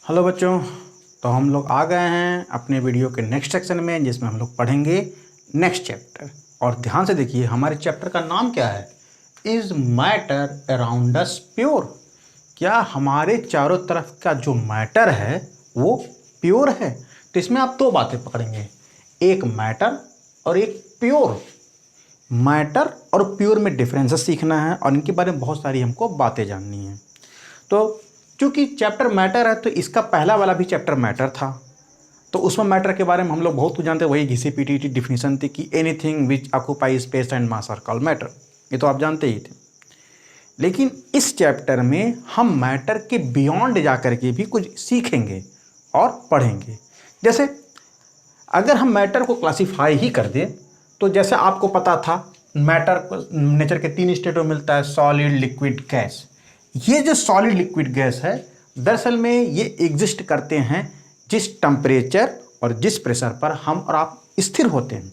Hello बच्चों। तो हम लोग आ गए हैं अपने वीडियो के नेक्स्ट सेक्शन में, जिसमें हम लोग पढ़ेंगे नेक्स्ट चैप्टर। और ध्यान से देखिए, हमारे चैप्टर का नाम क्या है? Is matter around us pure? क्या हमारे चारों तरफ का जो मैटर है वो प्योर है? तो इसमें आप दो बातें पकड़ेंगे, एक मैटर और एक प्योर। मैटर और प्योर में डिफरेंसेस सीखना है और इनके बारे में बहुत सारी हमको बातें जाननी है। तो चूंकि चैप्टर मैटर है तो इसका पहला वाला भी चैप्टर मैटर था, तो उसमें मैटर के बारे में हम लोग बहुत कुछ जानते हैं। वही घिसी पीटी डिफिनीशन थी कि anything which occupy space and mass are called matter. ये तो आप जानते ही थे। लेकिन इस चैप्टर में हम मैटर के बियॉन्ड जा कर के भी कुछ सीखेंगे और पढ़ेंगे। जैसे अगर हम मैटर को क्लासीफाई ही कर दें तो जैसे आपको पता था, मैटर नेचर के तीन स्टेट में मिलता है, सॉलिड, लिक्विड, गैस। ये जो सॉलिड लिक्विड गैस है, दरअसल में ये एग्जिस्ट करते हैं जिस टेम्परेचर और जिस प्रेशर पर हम और आप स्थिर होते हैं।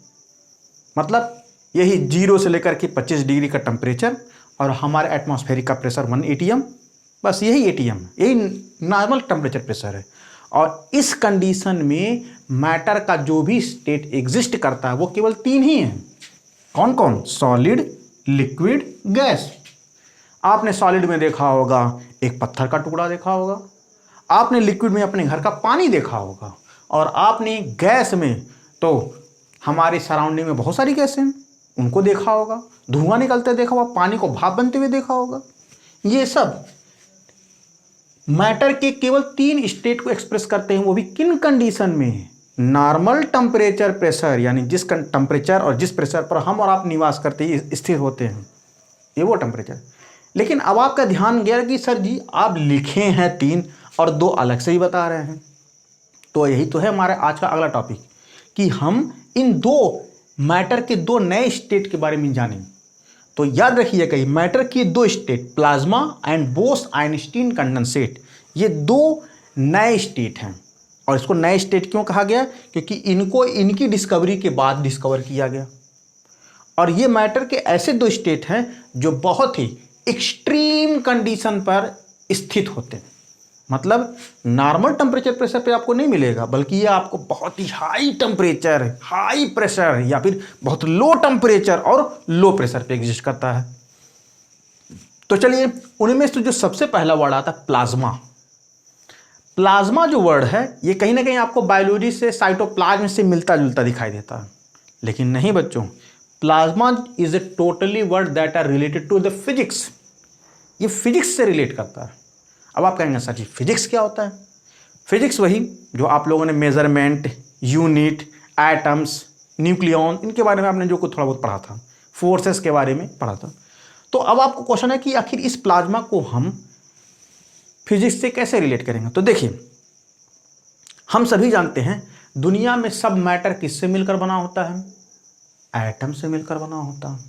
मतलब यही 0 से लेकर के 25 डिग्री का टेम्परेचर और हमारे एटमॉस्फेरिक का प्रेशर 1 atm, बस यही atm है, यही नॉर्मल टेम्परेचर प्रेशर है। और इस कंडीशन में मैटर का जो भी स्टेट एग्जिस्ट करता है वो केवल तीन ही हैं। कौन कौन? Solid, liquid, gas. आपने सॉलिड में देखा होगा एक पत्थर का टुकड़ा देखा होगा, आपने लिक्विड में अपने घर का पानी देखा होगा, और आपने गैस में तो हमारे सराउंडिंग में बहुत सारी गैसें हैं उनको देखा होगा, धुआं निकलते देखा होगा, पानी को भाप बनते हुए देखा होगा। ये सब मैटर के केवल तीन स्टेट को एक्सप्रेस करते हैं। वो भी किन कंडीशन में? नॉर्मल टेम्परेचर प्रेशर, यानी जिस टेम्परेचर और जिस प्रेशर पर हम और आप निवास करते हैं, स्थिर होते हैं, ये वो टेम्परेचर। लेकिन अब आपका ध्यान गया कि सर जी आप लिखे हैं तीन और दो अलग से ही बता रहे हैं। तो यही तो है हमारा आज का अगला टॉपिक कि हम इन दो मैटर के दो नए स्टेट के बारे में जानें। तो याद रखिएगा, मैटर की दो state, plasma and Bose-Einstein condensate, ये दो नए स्टेट हैं। और इसको नए स्टेट क्यों कहा गया? क्योंकि इनको इनकी डिस्कवरी के बाद डिस्कवर किया गया। और ये मैटर के ऐसे दो स्टेट हैं जो बहुत ही एक्सट्रीम कंडीशन पर स्थित होते हैं। मतलब नॉर्मल टेम्परेचर प्रेशर पे आपको नहीं मिलेगा, बल्कि ये आपको बहुत ही हाई टेम्परेचर, हाई प्रेशर या फिर बहुत लो टेम्परेचर और लो प्रेशर पे एग्जिस्ट करता है। तो चलिए, उनमें से जो सबसे पहला वर्ड आता है प्लाज्मा। प्लाज्मा जो वर्ड है ये कहीं ना कहीं आपको बायोलॉजी से, साइटोप्लाज्म से मिलता जुलता दिखाई देता है, लेकिन नहीं बच्चों। Plasma is a totally word that are related to the physics. ये फिजिक्स से रिलेट करता है। अब आप कहेंगे सर जी फिजिक्स क्या होता है? फिजिक्स वही जो आप लोगों ने मेजरमेंट, यूनिट, एटम्स, न्यूक्लियन, इनके बारे में आपने जो कुछ थोड़ा बहुत पढ़ा था, फोर्सेस के बारे में पढ़ा था। तो अब आपको क्वेश्चन है कि आखिर इस प्लाज्मा को हम फिजिक्स से कैसे रिलेट करेंगे? तो देखिए, हम सभी जानते हैं दुनिया में सब मैटर किससे मिलकर बना होता है? एटम से मिलकर बना होता है।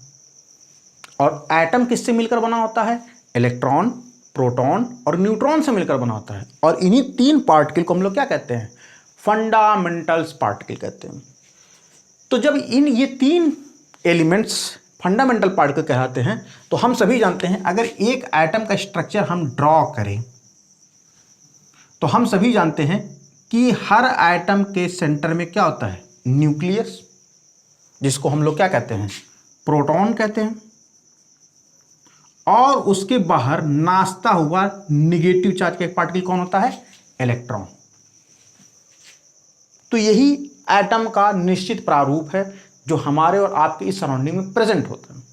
और एटम किससे मिलकर बना होता है? इलेक्ट्रॉन, प्रोटॉन और न्यूट्रॉन से मिलकर बना होता है। और इन्हीं तीन पार्टिकल को हम लोग क्या कहते हैं? फंडामेंटल्स पार्टिकल कहते हैं। तो जब ये तीन एलिमेंट्स फंडामेंटल पार्टिकल कहलाते हैं, तो हम सभी जानते हैं अगर एक एटम का स्ट्रक्चर हम ड्रॉ करें तो हम सभी जानते हैं कि हर एटम के सेंटर में क्या होता है? न्यूक्लियस, जिसको हम लोग क्या कहते हैं? प्रोटॉन कहते हैं। और उसके बाहर नाचता हुआ निगेटिव चार्ज का एक पार्टिकल कौन होता है? इलेक्ट्रॉन। तो यही एटम का निश्चित प्रारूप है जो हमारे और आपके इस सराउंडिंग में प्रेजेंट होता है।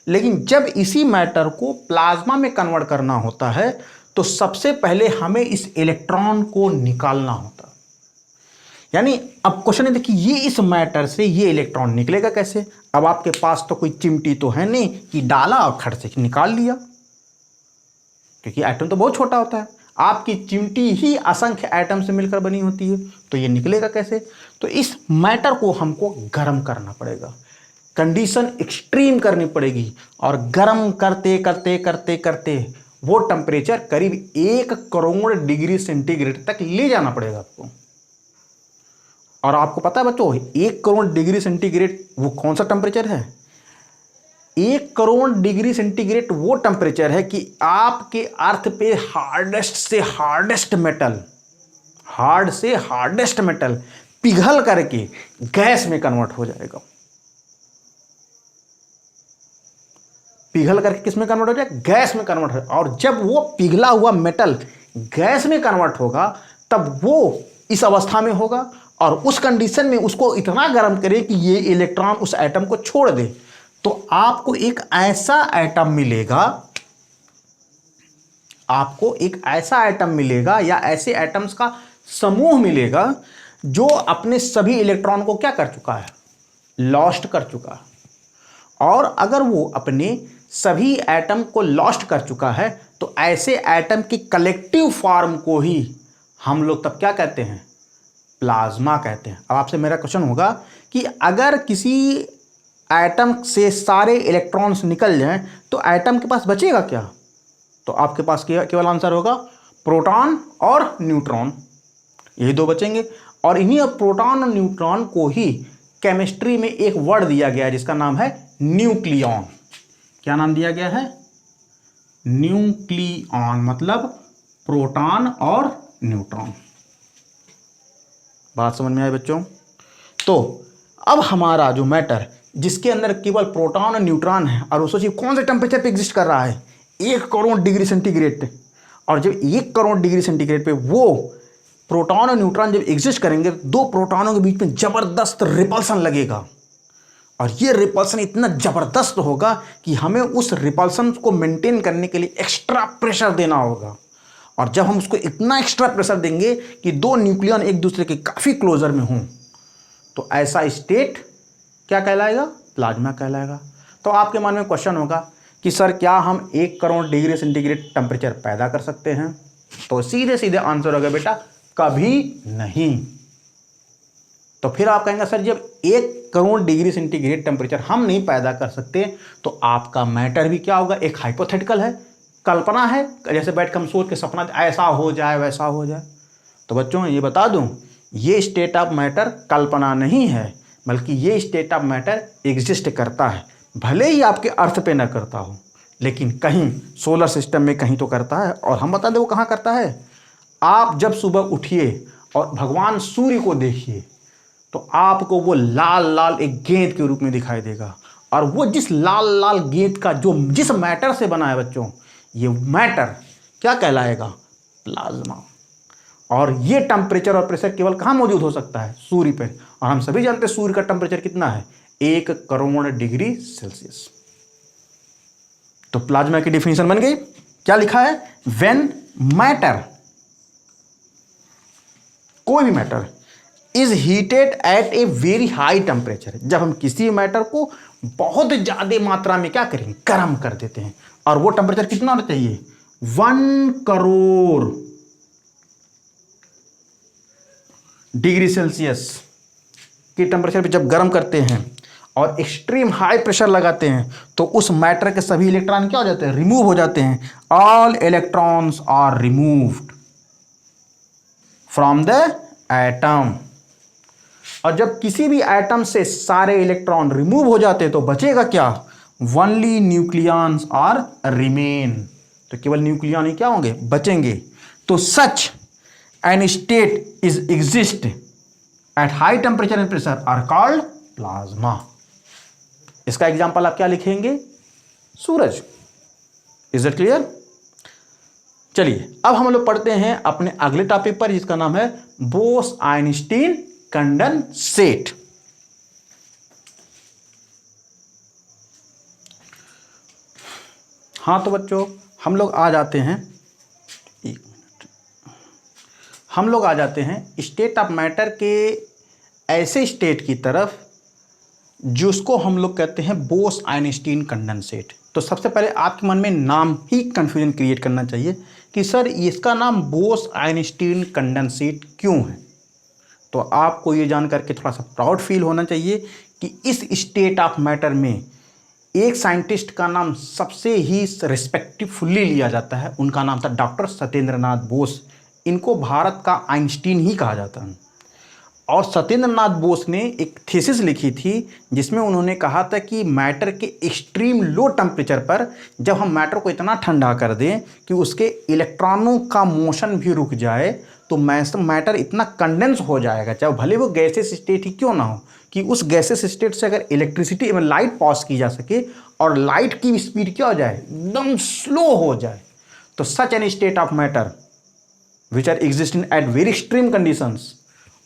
लेकिन जब इसी मैटर को प्लाज्मा में कन्वर्ट करना होता है तो सबसे पहले हमें इस इलेक्ट्रॉन को निकालना होता है। यानी अब क्वेश्चन है, देखिए ये इस मैटर से ये इलेक्ट्रॉन निकलेगा कैसे? अब आपके पास तो कोई चिमटी तो है नहीं कि डाला और खट से निकाल लिया, क्योंकि एटम तो बहुत छोटा होता है। आपकी चिमटी ही असंख्य एटम से मिलकर बनी होती है, तो ये निकलेगा कैसे? तो इस मैटर को हमको गर्म करना पड़ेगा, कंडीशन एक्सट्रीम करनी पड़ेगी। और गर्म करते करते करते करते वो टेम्परेचर करीब 1 करोड़ डिग्री सेंटीग्रेड तक ले जाना पड़ेगा आपको। और आपको पता है बच्चों, 1 करोड़ डिग्री सेंटीग्रेड वो कौन सा टेम्परेचर है? 1 करोड़ डिग्री सेंटीग्रेड वो टेम्परेचर है कि आपके अर्थ पे हार्डेस्ट से हार्डेस्ट मेटल हार्ड से हार्डेस्ट मेटल पिघल करके गैस में कन्वर्ट हो जाएगा। पिघल करके किस में कन्वर्ट हो जाएगा? गैस में कन्वर्ट हो। और जब वो पिघला हुआ मेटल गैस में कन्वर्ट होगा तब वो इस अवस्था में होगा और उस कंडीशन में उसको इतना गर्म करे कि ये इलेक्ट्रॉन उस एटम को छोड़ दे, तो आपको एक ऐसा एटम मिलेगा, आपको एक ऐसा एटम मिलेगा या ऐसे एटम्स का समूह मिलेगा जो अपने सभी इलेक्ट्रॉन को क्या कर चुका है? लॉस्ट कर चुका है। और अगर वो अपने सभी एटम को लॉस्ट कर चुका है तो ऐसे एटम की कलेक्टिव फॉर्म को ही हम लोग तब क्या कहते हैं? प्लाज्मा कहते हैं। अब आपसे मेरा क्वेश्चन होगा कि अगर किसी एटम से सारे इलेक्ट्रॉन्स निकल जाएं तो एटम के पास बचेगा क्या? तो आपके पास केवल आंसर होगा प्रोटॉन और न्यूट्रॉन, यही दो बचेंगे। और इन्हीं प्रोटॉन और न्यूट्रॉन को ही केमिस्ट्री में एक वर्ड दिया गया है जिसका नाम है न्यूक्लियॉन। क्या नाम दिया गया है? न्यूक्लियॉन, मतलब प्रोटॉन और न्यूट्रॉन। बात समझ में आई बच्चों? तो अब हमारा जो मैटर जिसके अंदर केवल प्रोटॉन और न्यूट्रॉन है, और वो सोचिए कौन से टेम्परेचर पे एग्जिस्ट कर रहा है? 1 करोड़ डिग्री सेंटीग्रेड पे। और जब 1 करोड़ डिग्री सेंटीग्रेड पे वो प्रोटॉन और न्यूट्रॉन जब एग्जिस्ट करेंगे, दो प्रोटॉनों के बीच में जबरदस्त रिपल्सन लगेगा। और ये रिपल्सन इतना जबरदस्त होगा कि हमें उस रिपल्सन को मेंटेन करने के लिए एक्स्ट्रा प्रेशर देना होगा। और जब हम उसको इतना एक्स्ट्रा प्रेशर देंगे कि दो न्यूक्लियन एक दूसरे के काफ़ी क्लोजर में हों, तो ऐसा स्टेट क्या कहलाएगा? प्लाज्मा कहलाएगा। तो आपके मन में क्वेश्चन होगा कि सर क्या हम 1 करोड़ डिग्री सेंटीग्रेड टेम्परेचर पैदा कर सकते हैं? तो सीधे सीधे आंसर होगा बेटा कभी नहीं। तो फिर आप कहेंगे सर जब 1 करोड़ डिग्री सेंटीग्रेड टेम्परेचर हम नहीं पैदा कर सकते तो आपका मैटर भी क्या होगा? एक हाइपोथेटिकल है, कल्पना है, जैसे बैठ कर हम सोच के सपना ऐसा हो जाए वैसा हो जाए। तो बच्चों ये बता दूं, ये स्टेट ऑफ मैटर कल्पना नहीं है, बल्कि ये स्टेट ऑफ मैटर एग्जिस्ट करता है। भले ही आपके अर्थ पे ना करता हो, लेकिन कहीं सोलर सिस्टम में कहीं तो करता है। और हम बता दें वो कहाँ करता है? आप जब सुबह उठिए और भगवान सूर्य को देखिए तो आपको वो लाल लाल एक गेंद के रूप में दिखाई देगा। और वो जिस लाल लाल गेंद का जो जिस मैटर से बना है बच्चों, ये मैटर क्या कहलाएगा? प्लाज्मा। और ये टेम्परेचर और प्रेशर केवल कहाँ मौजूद हो सकता है? सूर्य पे। और हम सभी जानते हैं सूर्य का टेम्परेचर कितना है? 1 करोड़ डिग्री सेल्सियस। तो प्लाज्मा की डिफिनीशन बन गई। क्या लिखा है? व्हेन मैटर, कोई भी matter is heated at a very high temperature, जब हम किसी मैटर को बहुत ज्यादा मात्रा में क्या करें? गर्म कर देते हैं। और वो टेम्परेचर कितना होना चाहिए? 1 करोड़ डिग्री सेल्सियस के टेम्परेचर पे जब गर्म करते हैं और एक्सट्रीम हाई प्रेशर लगाते हैं तो उस मैटर के सभी इलेक्ट्रॉन क्या हो जाते हैं? रिमूव हो जाते हैं। All electrons are removed from the atom. और जब किसी भी एटम से सारे इलेक्ट्रॉन रिमूव हो जाते हैं तो बचेगा क्या? Only nucleons are remain. तो केवल न्यूक्लियॉन ही क्या होंगे? बचेंगे। तो such an state is exist at high temperature and pressure are called plasma. इसका एग्जांपल आप क्या लिखेंगे? सूरज। Is it clear? चलिए अब हम लोग पढ़ते हैं अपने अगले टॉपिक पर जिसका नाम है बोस आइंस्टीन कंडेंसेट। हाँ तो बच्चों हम लोग आ जाते हैं, एक मिनट, हम लोग आ जाते हैं स्टेट ऑफ मैटर के ऐसे स्टेट की तरफ जिसको हम लोग कहते हैं बोस आइंस्टीन कंडेंसेट। तो सबसे पहले आपके मन में नाम ही कंफ्यूजन क्रिएट करना चाहिए कि सर इसका नाम बोस आइंस्टीन कंडेंसेट क्यों है। तो आपको ये जान करके थोड़ा सा प्राउड फील होना चाहिए कि इस स्टेट ऑफ मैटर में एक साइंटिस्ट का नाम सबसे ही रिस्पेक्टफुली लिया जाता है। उनका नाम था डॉक्टर सत्येंद्र नाथ बोस। इनको भारत का आइंस्टीन ही कहा जाता है। और सत्येंद्र नाथ बोस ने एक थीसिस लिखी थी जिसमें उन्होंने कहा था कि मैटर के एक्सट्रीम लो टेम्परेचर पर जब हम मैटर को इतना ठंडा कर दें कि उसके इलेक्ट्रॉनों का मोशन भी रुक जाए तो मैटर इतना कंडेंस हो जाएगा, चाहे भले वो गैसेस स्टेट ही क्यों ना हो, कि उस गैसेस स्टेट से अगर इलेक्ट्रिसिटी एवं लाइट पास की जा सके और लाइट की स्पीड क्या हो जाए, एकदम स्लो हो जाए, तो such an state of matter which are existing at very extreme conditions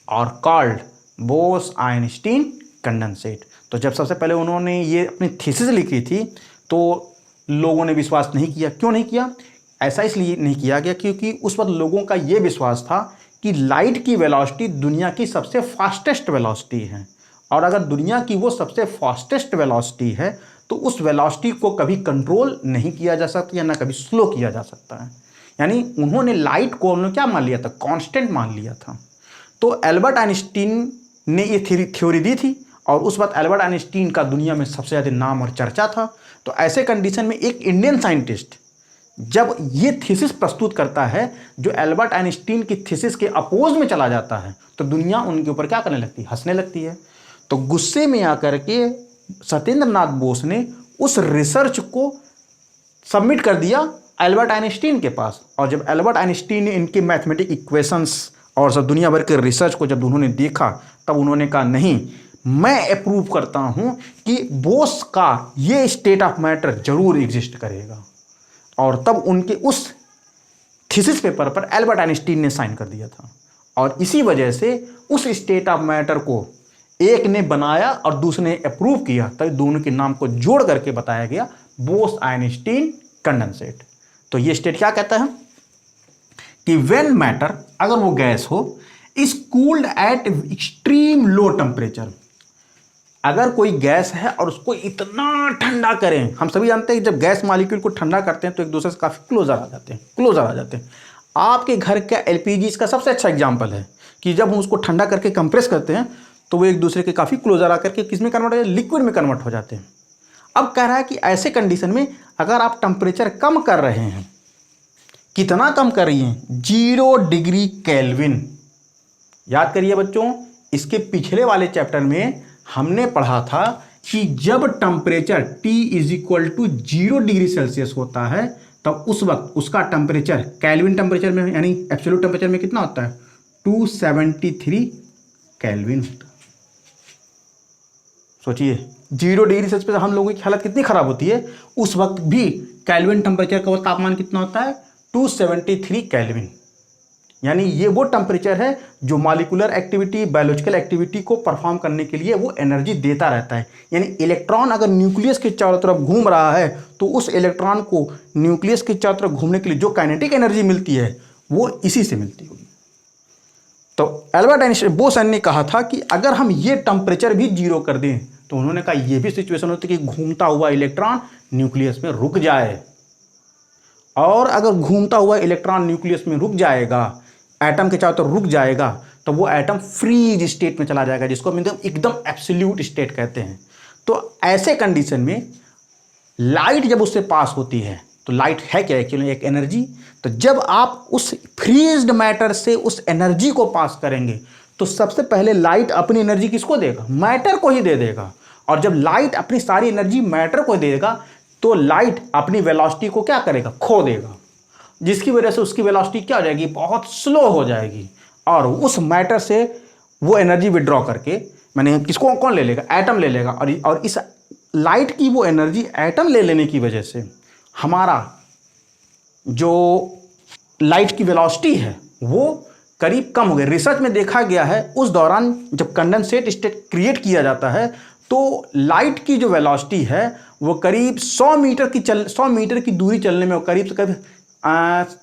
are called Bose Einstein condensate. तो जब सबसे पहले उन्होंने ये अपनी थीसिस लिखी थी तो लोगों ने विश्वास नहीं किया। क्यों नहीं किया? ऐसा इसलिए नहीं किया गया क्योंकि उस वक्त लोगों का ये विश्वास था कि लाइट की वेलोसिटी दुनिया की सबसे फास्टेस्ट वेलोसिटी है, और अगर दुनिया की वो सबसे फास्टेस्ट वेलोसिटी है तो उस वेलोसिटी को कभी कंट्रोल नहीं किया जा सकता या ना कभी स्लो किया जा सकता है। यानी उन्होंने लाइट को उन्होंने क्या मान लिया था, कांस्टेंट मान लिया था। तो एल्बर्ट आइंस्टीन ने ये थ्योरी दी थी और उस वक्त एल्बर्ट आइंस्टीन का दुनिया में सबसे ज़्यादा नाम और चर्चा था। तो ऐसे कंडीशन में एक इंडियन साइंटिस्ट जब ये थीसिस प्रस्तुत करता है जो एल्बर्ट आइंस्टीन की थीसिस के अपोज में चला जाता है, तो दुनिया उनके ऊपर क्या करने लगती है, हंसने लगती है। तो गुस्से में आकर के सत्येंद्र नाथ बोस ने उस रिसर्च को सबमिट कर दिया एल्बर्ट आइंस्टीन के पास, और जब एल्बर्ट आइंस्टीन ने इनके मैथमेटिक इक्वेशंस और सब दुनिया भर के रिसर्च को जब उन्होंने देखा, तब उन्होंने कहा नहीं, मैं अप्रूव करता हूं कि बोस का ये स्टेट ऑफ मैटर जरूर एग्जिस्ट करेगा। और तब उनके उस थीसिस पेपर पर एल्बर्ट आइंस्टीन ने साइन कर दिया था, और इसी वजह से उस स्टेट ऑफ मैटर को एक ने बनाया और दूसरे ने अप्रूव किया, तब दोनों के नाम को जोड़ करके बताया गया बोस-आइंस्टीन कंडेंसेट। तो ये स्टेट क्या कहता है कि व्हेन मैटर, अगर वो गैस हो, is cooled eight extreme low temperature, अगर कोई गैस है और उसको इतना ठंडा करें, हम सभी जानते हैं कि जब गैस मॉलिक्यूल को ठंडा करते हैं तो एक दूसरे से काफ़ी क्लोजर आ जाते हैं। आपके घर का एलपीजी इसका सबसे अच्छा एग्जाम्पल है कि जब हम उसको ठंडा करके कंप्रेस करते हैं तो वो एक दूसरे के काफ़ी क्लोजर आकर के किस में कन्वर्ट हो जाते हैं, लिक्विड में कन्वर्ट हो जाते हैं। अब कह रहा है कि ऐसे कंडीशन में अगर आप टेम्परेचर कम कर रहे हैं, कितना कम कर रही हैं, 0 डिग्री केल्विन। याद करिए बच्चों, इसके पिछले वाले चैप्टर में हमने पढ़ा था कि जब टेम्परेचर T = 0 डिग्री सेल्सियस होता है तब उस वक्त उसका टेम्परेचर केल्विन टेम्परेचर में यानी एब्सोल्यूट टेम्परेचर में कितना होता है, 273 केल्विन होता है। सोचिए 0 डिग्री सेल्सियस पर हम लोगों की हालत कितनी खराब होती है, उस वक्त भी केल्विन टेम्परेचर का वो तापमान कितना होता है, 273 केल्विन। यानी ये वो टेम्परेचर है जो मॉलिक्यूलर एक्टिविटी, बायोलॉजिकल एक्टिविटी को परफॉर्म करने के लिए वो एनर्जी देता रहता है। यानी इलेक्ट्रॉन अगर न्यूक्लियस के चारों तरफ घूम रहा है तो उस इलेक्ट्रॉन को न्यूक्लियस के चारों तरफ घूमने के लिए जो काइनेटिक एनर्जी मिलती है वो इसी से मिलती होगी। तो एल्बर्ट आइंस्टाइन बोस ने कहा था कि अगर हम ये टेम्परेचर भी 0 कर दें तो उन्होंने कहा ये भी सिचुएशन होती है कि घूमता हुआ इलेक्ट्रॉन न्यूक्लियस में रुक जाए, और अगर घूमता हुआ इलेक्ट्रॉन न्यूक्लियस में रुक जाएगा, एटम के चारों तरफ रुक जाएगा, तो वो एटम फ्रीज स्टेट में चला जाएगा, जिसको हम एकदम एब्सोल्यूट स्टेट कहते हैं। तो ऐसे कंडीशन में लाइट जब उससे पास होती है, तो लाइट है क्या, एक्चुअली एक एनर्जी। तो जब आप उस फ्रीज्ड मैटर से उस एनर्जी को पास करेंगे तो सबसे पहले लाइट अपनी एनर्जी किसको देगा, मैटर को ही दे देगा। और जब लाइट अपनी सारी एनर्जी मैटर को देगा तो लाइट अपनी वेलोसिटी को क्या करेगा, खो देगा, जिसकी वजह से उसकी वेलोसिटी क्या हो जाएगी, बहुत स्लो हो जाएगी, और उस मैटर से वो एनर्जी विड्रॉ करके, मैंने किसको कौन ले लेगा, एटम ले लेगा। और इस लाइट की वो एनर्जी एटम ले लेने की वजह से हमारा जो लाइट की वेलोसिटी है वो करीब कम हो गई। रिसर्च में देखा गया है उस दौरान जब कंडेंसेट स्टेट क्रिएट किया जाता है तो लाइट की जो वेलोसिटी है वो करीब 100 मीटर की दूरी चलने में वो करीब से करीब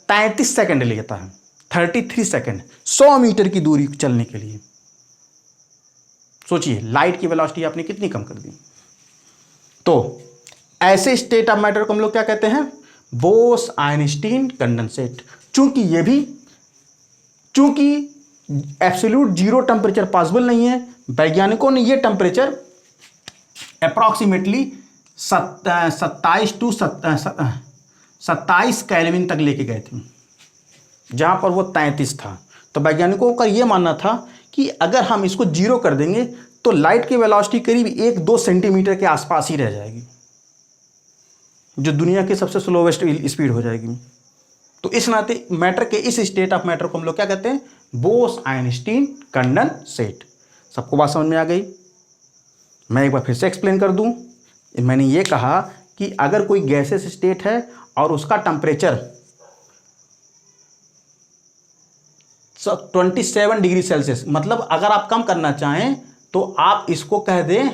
33 सेकंड लेता है, 33 सेकंड 100 मीटर की दूरी चलने के लिए। सोचिए लाइट की वेलोसिटी आपने कितनी कम कर दी। तो ऐसे स्टेट ऑफ मैटर को हम लोग क्या कहते हैं, बोस-आइंस्टीन कंडेंसेट। चूंकि एब्सोल्यूट 0 टेम्परेचर पॉसिबल नहीं है, वैज्ञानिकों ने ये टेम्परेचर अप्रॉक्सीमेटली 27 केल्विन तक लेके गए थे, जहां पर वो 33 था। तो वैज्ञानिकों का ये मानना था कि अगर हम इसको 0 कर देंगे तो लाइट की वेलोसिटी करीब 1-2 सेंटीमीटर के आसपास ही रह जाएगी, जो दुनिया की सबसे स्लोवेस्ट स्पीड हो जाएगी। तो इस नाते मैटर के इस स्टेट ऑफ मैटर को हम लोग क्या कहते हैं, बोस-आइंस्टीन कंडेंसेट। सबको बात समझ में आ गई? मैं एक बार फिर से एक्सप्लेन कर दूं। मैंने ये कहा कि अगर कोई गैसेस स्टेट है और उसका टेम्परेचर 27 डिग्री सेल्सियस, मतलब अगर आप कम करना चाहें तो आप इसको कह दें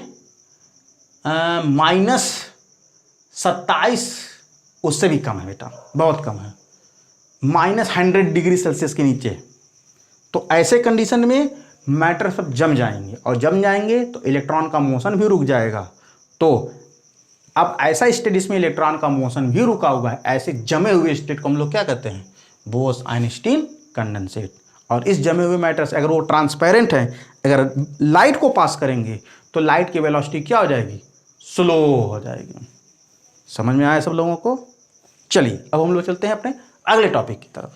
-27, उससे भी कम है बेटा, बहुत कम है, -100 डिग्री सेल्सियस के नीचे। तो ऐसे कंडीशन में मैटर सब जम जाएंगे, और जम जाएंगे तो इलेक्ट्रॉन का मोशन भी रुक जाएगा। तो अब ऐसा स्टेट जिसमें इलेक्ट्रॉन का मोशन भी रुका हुआ है, ऐसे जमे हुए स्टेट को हम लोग क्या कहते हैं, बोस-आइंस्टीन कंडेंसेट। और इस जमे हुए मैटर से अगर वो ट्रांसपेरेंट है, अगर लाइट को पास करेंगे तो लाइट की वेलोसिटी क्या हो जाएगी, स्लो हो जाएगी। समझ में आया सब लोगों को? चलिए अब हम लोग चलते हैं अपने अगले टॉपिक की तरफ।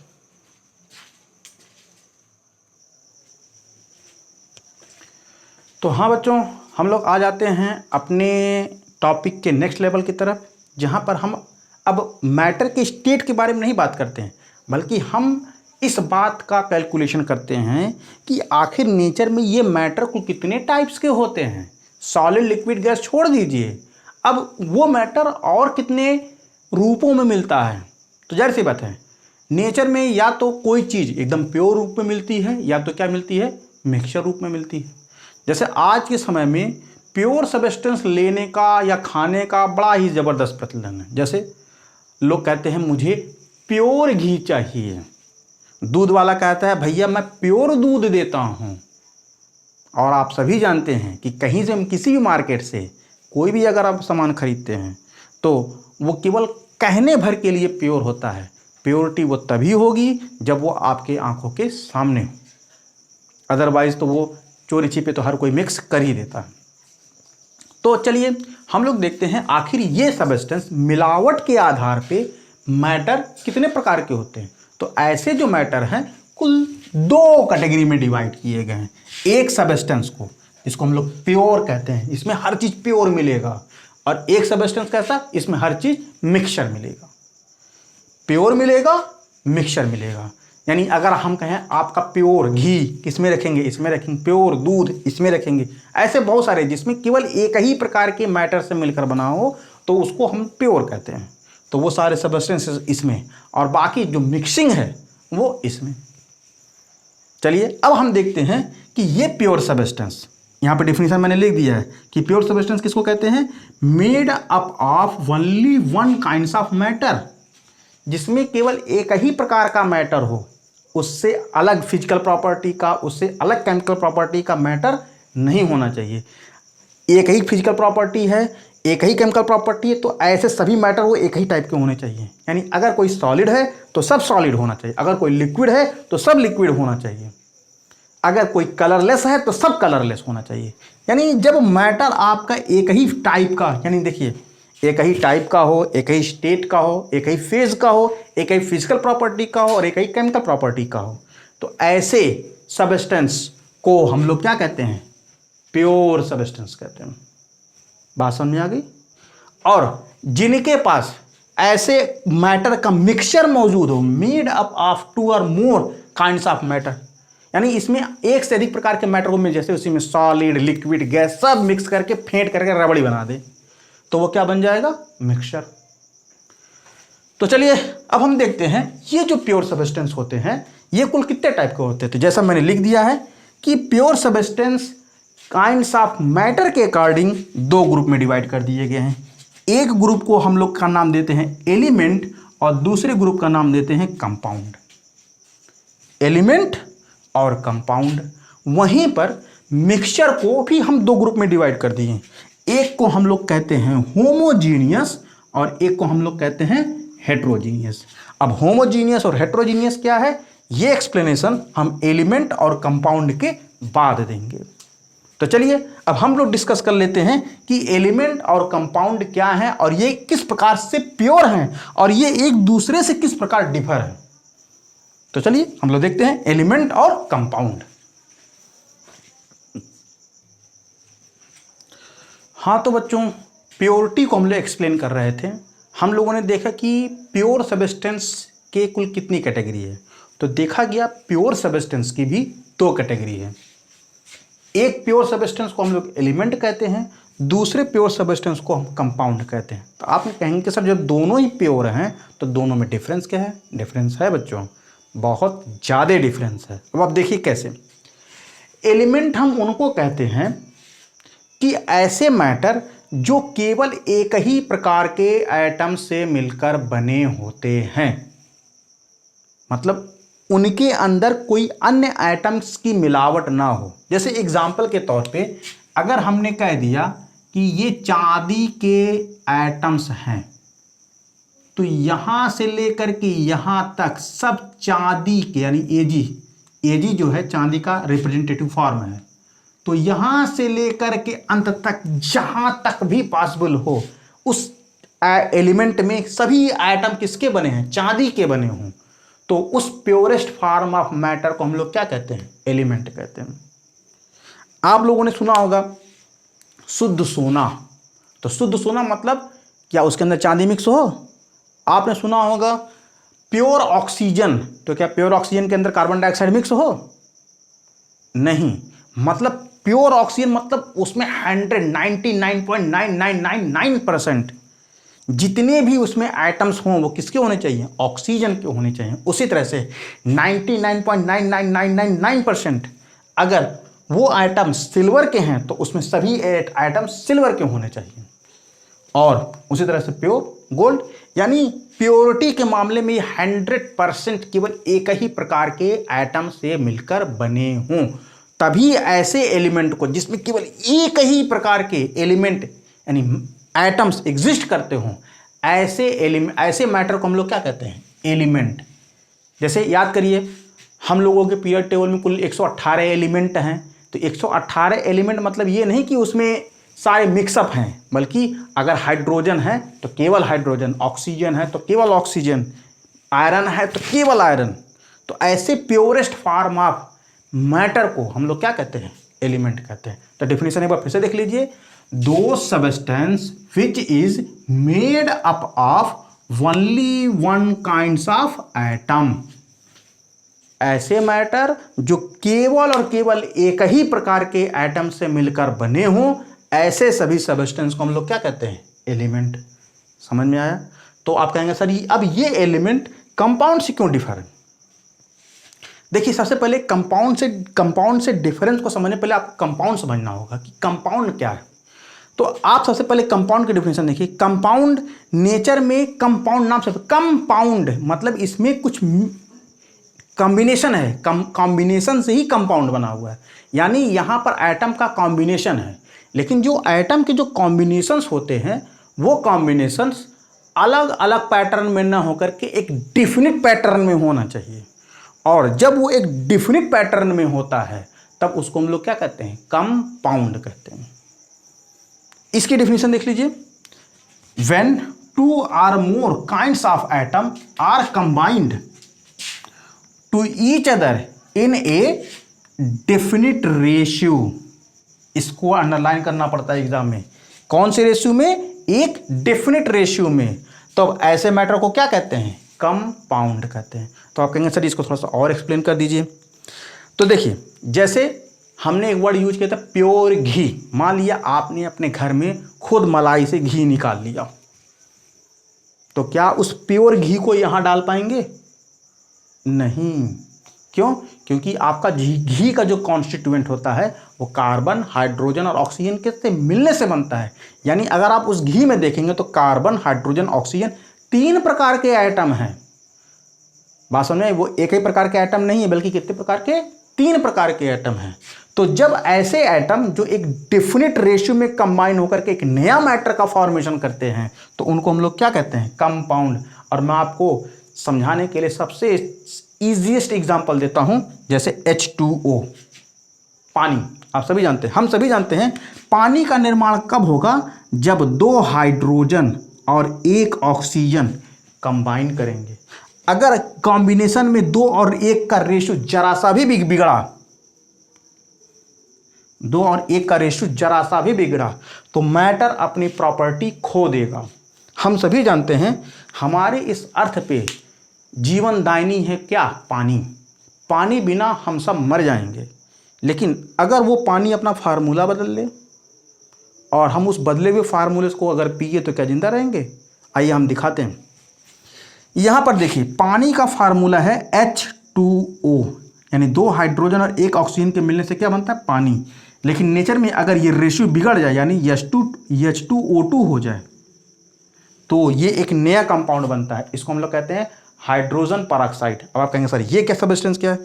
तो हाँ बच्चों, हम लोग आ जाते हैं अपने टॉपिक के नेक्स्ट लेवल की तरफ, जहाँ पर हम अब मैटर के स्टेट के बारे में नहीं बात करते हैं, बल्कि हम इस बात का कैलकुलेशन करते हैं कि आखिर नेचर में ये मैटर को कितने टाइप्स के होते हैं। सॉलिड, लिक्विड, गैस छोड़ दीजिए, अब वो मैटर और कितने रूपों में मिलता है। तो जाहिर सी बात है, नेचर में या तो कोई चीज़ एकदम प्योर रूप में मिलती है, या तो क्या मिलती है, मिक्सचर रूप में मिलती है। जैसे आज के समय में प्योर सब्सटेंस लेने का या खाने का बड़ा ही ज़बरदस्त प्रचलन है। जैसे लोग कहते हैं मुझे प्योर घी चाहिए, दूध वाला कहता है भैया मैं प्योर दूध देता हूँ। और आप सभी जानते हैं कि कहीं से हम किसी भी मार्केट से कोई भी अगर आप सामान खरीदते हैं तो वो केवल कहने भर के लिए प्योर होता है। प्योरिटी वो तभी होगी जब वो आपके आंखों के सामने हो, अदरवाइज़ तो वो चोरी छिपे तो हर कोई मिक्स कर ही देता है। तो चलिए हम लोग देखते हैं आखिर ये सब्सटेंस मिलावट के आधार पे मैटर कितने प्रकार के होते हैं। तो ऐसे जो मैटर हैं कुल 2 कैटेगरी में डिवाइड किए गए हैं। एक सब्सटेंस को, इसको हम लोग प्योर कहते हैं, इसमें हर चीज़ प्योर मिलेगा, और एक सब्सटेंस कैसा, इसमें हर चीज़ मिक्सचर मिलेगा। प्योर मिलेगा, मिक्सचर मिलेगा। यानी अगर हम कहें आपका प्योर घी किसमें रखेंगे, इसमें रखेंगे, प्योर दूध इसमें रखेंगे, ऐसे बहुत सारे जिसमें केवल एक ही प्रकार के मैटर से मिलकर बना हो तो उसको हम प्योर कहते हैं। तो वो सारे सब्सटेंसेस इसमें, और बाकी जो मिक्सिंग है वो इसमें। चलिए अब हम देखते हैं कि ये प्योर सब्सटेंस, यहाँ पे डेफिनेशन मैंने लिख दिया है कि प्योर सब्सटेंस किसको कहते हैं, made up of only one kinds of matter, जिसमें केवल एक ही प्रकार का मैटर हो, उससे अलग फिजिकल प्रॉपर्टी का, उससे अलग केमिकल प्रॉपर्टी का मैटर नहीं होना चाहिए। एक ही फिजिकल प्रॉपर्टी है, एक ही केमिकल प्रॉपर्टी है, तो ऐसे सभी मैटर वो एक ही टाइप के होने चाहिए। यानी अगर कोई सॉलिड है तो सब सॉलिड होना चाहिए, अगर कोई लिक्विड है तो सब लिक्विड होना चाहिए, अगर कोई कलरलेस है तो सब कलरलेस होना चाहिए। यानी जब मैटर आपका एक ही टाइप का, यानी देखिए एक ही टाइप का हो, एक ही स्टेट का हो, एक ही फेज का हो, एक ही फिजिकल प्रॉपर्टी का हो और एक ही केमिकल प्रॉपर्टी का हो, तो ऐसे सब्सटेंस को हम लोग क्या कहते हैं, प्योर सब्सटेंस कहते हैं। बात समझ में आ गई? और जिनके पास ऐसे मैटर का मिक्सचर मौजूद हो, मेड अप ऑफ 2 और मोर काइंड्स ऑफ मैटर, यानी इसमें एक से अधिक प्रकार के मैटर को मिल, जैसे उसी में सॉलिड, लिक्विड, गैस सब मिक्स करके फेंट करके रबड़ी बना दे, तो वो क्या बन जाएगा, मिक्सचर। तो चलिए अब हम देखते हैं ये जो प्योर सब्सटेंस होते हैं ये कुल कितने टाइप के होते हैं। तो जैसा मैंने लिख दिया है कि pure substance kinds of matter के अकॉर्डिंग 2 ग्रुप में डिवाइड कर दिए गए हैं। एक ग्रुप को हम लोग का नाम देते हैं एलिमेंट और दूसरे ग्रुप का नाम देते हैं कंपाउंड। एलिमेंट और कंपाउंड। वहीं पर मिक्सचर को भी हम 2 ग्रुप में डिवाइड कर दिए हैं। एक को हम लोग कहते हैं होमोजीनियस और एक को हम लोग कहते हैं हेट्रोजीनियस। अब होमोजीनियस और हेट्रोजीनियस क्या है, ये एक्सप्लेनेशन हम एलिमेंट और कंपाउंड के बाद देंगे। तो चलिए अब हम लोग डिस्कस कर लेते हैं कि एलिमेंट और कंपाउंड क्या है और ये किस प्रकार से प्योर हैं और ये एक दूसरे से किस प्रकार डिफर है। तो चलिए हम लोग देखते हैं एलिमेंट और कंपाउंड। हाँ तो बच्चों, प्योरिटी को हम लोग एक्सप्लेन कर रहे थे। हम लोगों ने देखा कि प्योर सब्सटेंस के कुल कितनी कैटेगरी है? तो देखा गया प्योर सब्सटेंस की भी 2 कैटेगरी है। एक प्योर सब्सटेंस को हम लोग एलिमेंट कहते हैं, दूसरे प्योर सब्सटेंस को हम कंपाउंड कहते हैं। तो आप कहेंगे कि सर जब दोनों ही प्योर हैं तो दोनों में डिफरेंस क्या है? डिफरेंस है बच्चों, बहुत ज़्यादा डिफरेंस है। अब आप देखिए कैसे। एलिमेंट हम उनको कहते हैं कि ऐसे मैटर जो केवल एक ही प्रकार के एटम से मिलकर बने होते हैं, मतलब उनके अंदर कोई अन्य एटम्स की मिलावट ना हो। जैसे एग्जाम्पल के तौर पे अगर हमने कह दिया कि ये चांदी के एटम्स हैं, तो यहां से लेकर के यहां तक सब चांदी के, यानी एजी जो है चांदी का रिप्रेजेंटेटिव फॉर्म है, तो यहां से लेकर के अंत तक जहां तक भी पॉसिबल हो उस एलिमेंट में सभी एटम किसके बने हैं? चांदी के बने हों, तो उस प्योरेस्ट फॉर्म ऑफ मैटर को हम लोग क्या कहते हैं? एलिमेंट कहते हैं। आप लोगों ने सुना होगा शुद्ध सोना, तो शुद्ध सोना मतलब क्या उसके अंदर चांदी मिक्स हो? आपने सुना होगा प्योर ऑक्सीजन, तो क्या प्योर ऑक्सीजन के अंदर कार्बन डाइऑक्साइड मिक्स हो? नहीं। मतलब प्योर ऑक्सीजन मतलब उसमें 199.9999% जितने भी उसमें एटम्स हों वो किसके होने चाहिए? ऑक्सीजन के होने चाहिए। उसी तरह से 99.99999% अगर वो आइटम सिल्वर के हैं तो उसमें सभी आइटम सिल्वर के होने चाहिए। और उसी तरह से प्योर गोल्ड, यानी प्योरिटी के मामले में 100% केवल एक ही प्रकार के एटम से मिलकर बने हों, तभी ऐसे एलिमेंट को जिसमें केवल एक ही प्रकार के एलिमेंट यानी एटम्स एग्जिस्ट करते हों, ऐसे मैटर को हम लोग क्या कहते हैं? एलिमेंट। जैसे याद करिए हम लोगों के पीरियड टेबल में कुल 118 एलिमेंट हैं, तो 118 एलिमेंट मतलब ये नहीं कि उसमें सारे मिक्सअप हैं, बल्कि अगर हाइड्रोजन है तो केवल हाइड्रोजन, ऑक्सीजन है तो केवल ऑक्सीजन, आयरन है तो केवल आयरन। तो ऐसे प्योरेस्ट फॉर्म ऑफ मैटर को हम लोग क्या कहते हैं? एलिमेंट कहते हैं। तो डेफिनेशन एक बार फिर से देख लीजिए। दो substance which is made up of only one kinds of atom, ऐसे मैटर जो केवल और केवल एक ही प्रकार के एटम से मिलकर बने हों, ऐसे सभी सब्सटेंस को हम लोग क्या कहते हैं? एलिमेंट। समझ में आया? तो आप कहेंगे सर अब ये एलिमेंट कंपाउंड से क्यों डिफर है? देखिए सबसे पहले कंपाउंड से डिफरेंस को समझने पहले आपको कंपाउंड समझना होगा कि कंपाउंड क्या है। तो आप सबसे पहले कंपाउंड की डेफिनेशन देखिए। कंपाउंड नेचर में, कंपाउंड नाम से कंपाउंड मतलब इसमें कुछ कॉम्बिनेशन है, कॉम्बिनेशन से ही कंपाउंड बना हुआ है, यानी यहां पर एटम का कॉम्बिनेशन है। लेकिन जो एटम के जो कॉम्बिनेशंस होते हैं वो कॉम्बिनेशंस अलग अलग पैटर्न में ना होकर के एक डिफिनिट पैटर्न में होना चाहिए, और जब वो एक डिफिनिट पैटर्न में होता है तब उसको हम लोग क्या कहते हैं? कंपाउंड कहते हैं। इसकी डेफिनेशन देख लीजिए। When two or more kinds of atom are combined to each other in a definite ratio, इसको अंडरलाइन करना पड़ता है एग्जाम में। कौन से रेशियो में? एक डेफिनिट रेशियो में। तो ऐसे मैटर को क्या कहते हैं? कंपाउंड कहते हैं। तो आप कहेंगे सर इसको थोड़ा सा और एक्सप्लेन कर दीजिए। तो देखिए जैसे हमने एक वर्ड यूज किया था प्योर घी। मान लिया आपने अपने घर में खुद मलाई से घी निकाल लिया, तो क्या उस प्योर घी को यहां डाल पाएंगे? नहीं। क्यों? क्योंकि आपका घी का जो कॉन्स्टिट्यूएंट होता है वो कार्बन, हाइड्रोजन और ऑक्सीजन के से मिलने से बनता है। यानी अगर आप उस घी में देखेंगे तो कार्बन, हाइड्रोजन, ऑक्सीजन 3 प्रकार के आइटम हैं। बात समझ में? वो एक ही प्रकार के आइटम नहीं है, बल्कि कितने प्रकार के? 3 प्रकार के आइटम हैं। तो जब ऐसे आइटम जो एक डिफिनिट रेशियो में कंबाइन होकर के एक नया मैटर का फॉर्मेशन करते हैं तो उनको हम लोग क्या कहते हैं? कंपाउंड। और मैं आपको समझाने के लिए सबसे ईजीएस्ट एग्जांपल देता हूं, जैसे H2O, पानी। आप सभी जानते हैं, हम सभी जानते हैं पानी का निर्माण कब होगा? जब 2 हाइड्रोजन और 1 ऑक्सीजन कंबाइन करेंगे। अगर कॉम्बिनेशन में 2 और 1 का रेशियो जरा सा भी बिगड़ा, 2 और 1 का रेशियो जरा सा भी बिगड़ा तो मैटर अपनी प्रॉपर्टी खो देगा। हम सभी जानते हैं हमारे इस अर्थ पे जीवनदायिनी है क्या? पानी। पानी बिना हम सब मर जाएंगे, लेकिन अगर वो पानी अपना फार्मूला बदल ले और हम उस बदले हुए फार्मूले को अगर पिए तो क्या जिंदा रहेंगे? आइए हम दिखाते हैं। यहाँ पर देखिए, पानी का फार्मूला है H2O, यानी 2 हाइड्रोजन और 1 ऑक्सीजन के मिलने से क्या बनता है? पानी। लेकिन नेचर में अगर ये रेशियो बिगड़ जाए, यानी H2O2 हो जाए, तो ये एक नया कंपाउंड बनता है। इसको हम लोग कहते हैं हाइड्रोजन परऑक्साइड। अब आप कहेंगे सर ये क्या सब्सटेंस क्या है?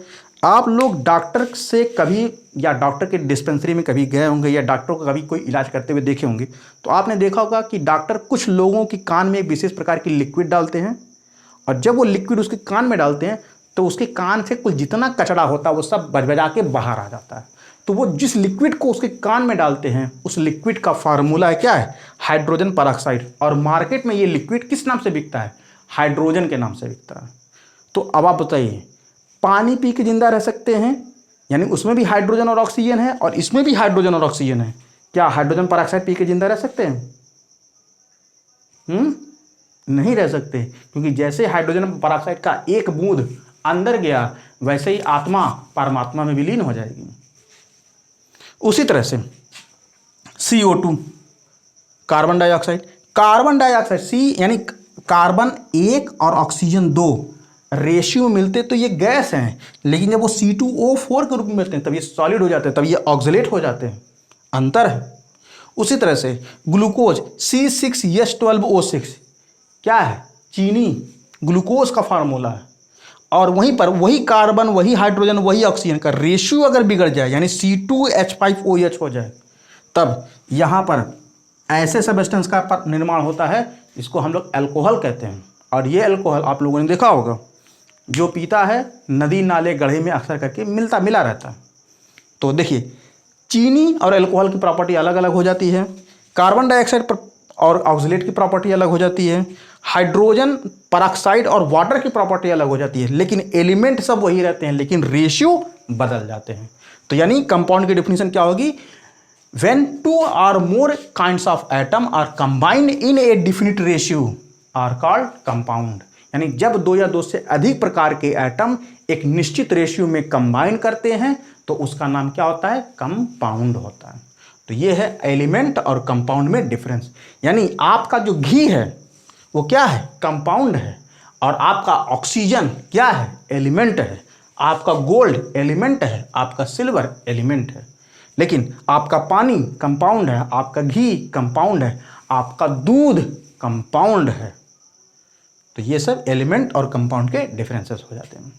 आप लोग डॉक्टर से कभी या डॉक्टर के डिस्पेंसरी में कभी गए होंगे या डॉक्टर को कभी कोई इलाज करते हुए देखे होंगे, तो आपने देखा होगा कि डॉक्टर कुछ लोगों की कान में एक विशेष प्रकार की लिक्विड डालते हैं, और जब वो लिक्विड उसके कान में डालते हैं तो उसके कान से कुल जितना कचरा होता है वो सब बजबजा के बाहर आ जाता है। तो वो जिस लिक्विड को उसके कान में डालते हैं, उस लिक्विड का फार्मूला है क्या है? Hydrogen peroxide. और मार्केट में ये लिक्विड किस नाम से बिकता है? हाइड्रोजन के नाम से बिकता है। तो अब आप बताइए, पानी पी के जिंदा रह सकते हैं, यानी उसमें भी हाइड्रोजन और ऑक्सीजन है और इसमें भी हाइड्रोजन और ऑक्सीजन है, क्या हाइड्रोजन परऑक्साइड पी के जिंदा रह सकते हैं? नहीं रह सकते, क्योंकि जैसे हाइड्रोजन परऑक्साइड का एक बूंद अंदर गया, वैसे ही आत्मा परमात्मा में विलीन हो जाएगी। उसी तरह से CO2, carbon dioxide. Carbon dioxide C यानी कार्बन 1 और ऑक्सीजन 2 रेशियो मिलते तो ये गैस हैं, लेकिन जब वो C2O4 के रूप में मिलते हैं तब ये सॉलिड हो जाते हैं, तब ये ऑक्सलेट हो जाते हैं। अंतर है। उसी तरह से ग्लूकोज C6H12O6 क्या है? चीनी, ग्लूकोज का फार्मूला है। और वहीं पर वही कार्बन, वही हाइड्रोजन, वही ऑक्सीजन का रेशियो अगर बिगड़ जाए, यानी C2H5OH हो जाए, तब यहाँ पर ऐसे सब्सटेंस का निर्माण होता है, इसको हम लोग अल्कोहल कहते हैं। और ये अल्कोहल आप लोगों ने देखा होगा, जो पीता है नदी नाले गढ़े में अक्सर करके मिला रहता है। तो देखिए, चीनी और अल्कोहल की प्रॉपर्टी अलग अलग हो जाती है, कार्बन डाइऑक्साइड और ऑक्सलेट की प्रॉपर्टी अलग हो जाती है, हाइड्रोजन परऑक्साइड और वाटर की प्रॉपर्टी अलग हो जाती है, लेकिन एलिमेंट सब वही रहते हैं, लेकिन रेशियो बदल जाते हैं। तो यानी कंपाउंड की डेफिनेशन क्या होगी? When 2 or more kinds of atom are combined in a definite ratio are called compound। यानी जब 2 या 2 से अधिक प्रकार के एटम एक निश्चित रेशियो में कंबाइन करते हैं तो उसका नाम क्या होता है? कंपाउंड होता है। तो ये है एलिमेंट और कंपाउंड में डिफरेंस। यानी आपका जो घी है वो क्या है? कंपाउंड है। और आपका ऑक्सीजन क्या है? एलिमेंट है। आपका गोल्ड एलिमेंट है, आपका सिल्वर एलिमेंट है। लेकिन आपका पानी कंपाउंड है, आपका घी कंपाउंड है, आपका दूध कंपाउंड है। तो ये सब एलिमेंट और कंपाउंड के डिफरेंसेस हो जाते हैं।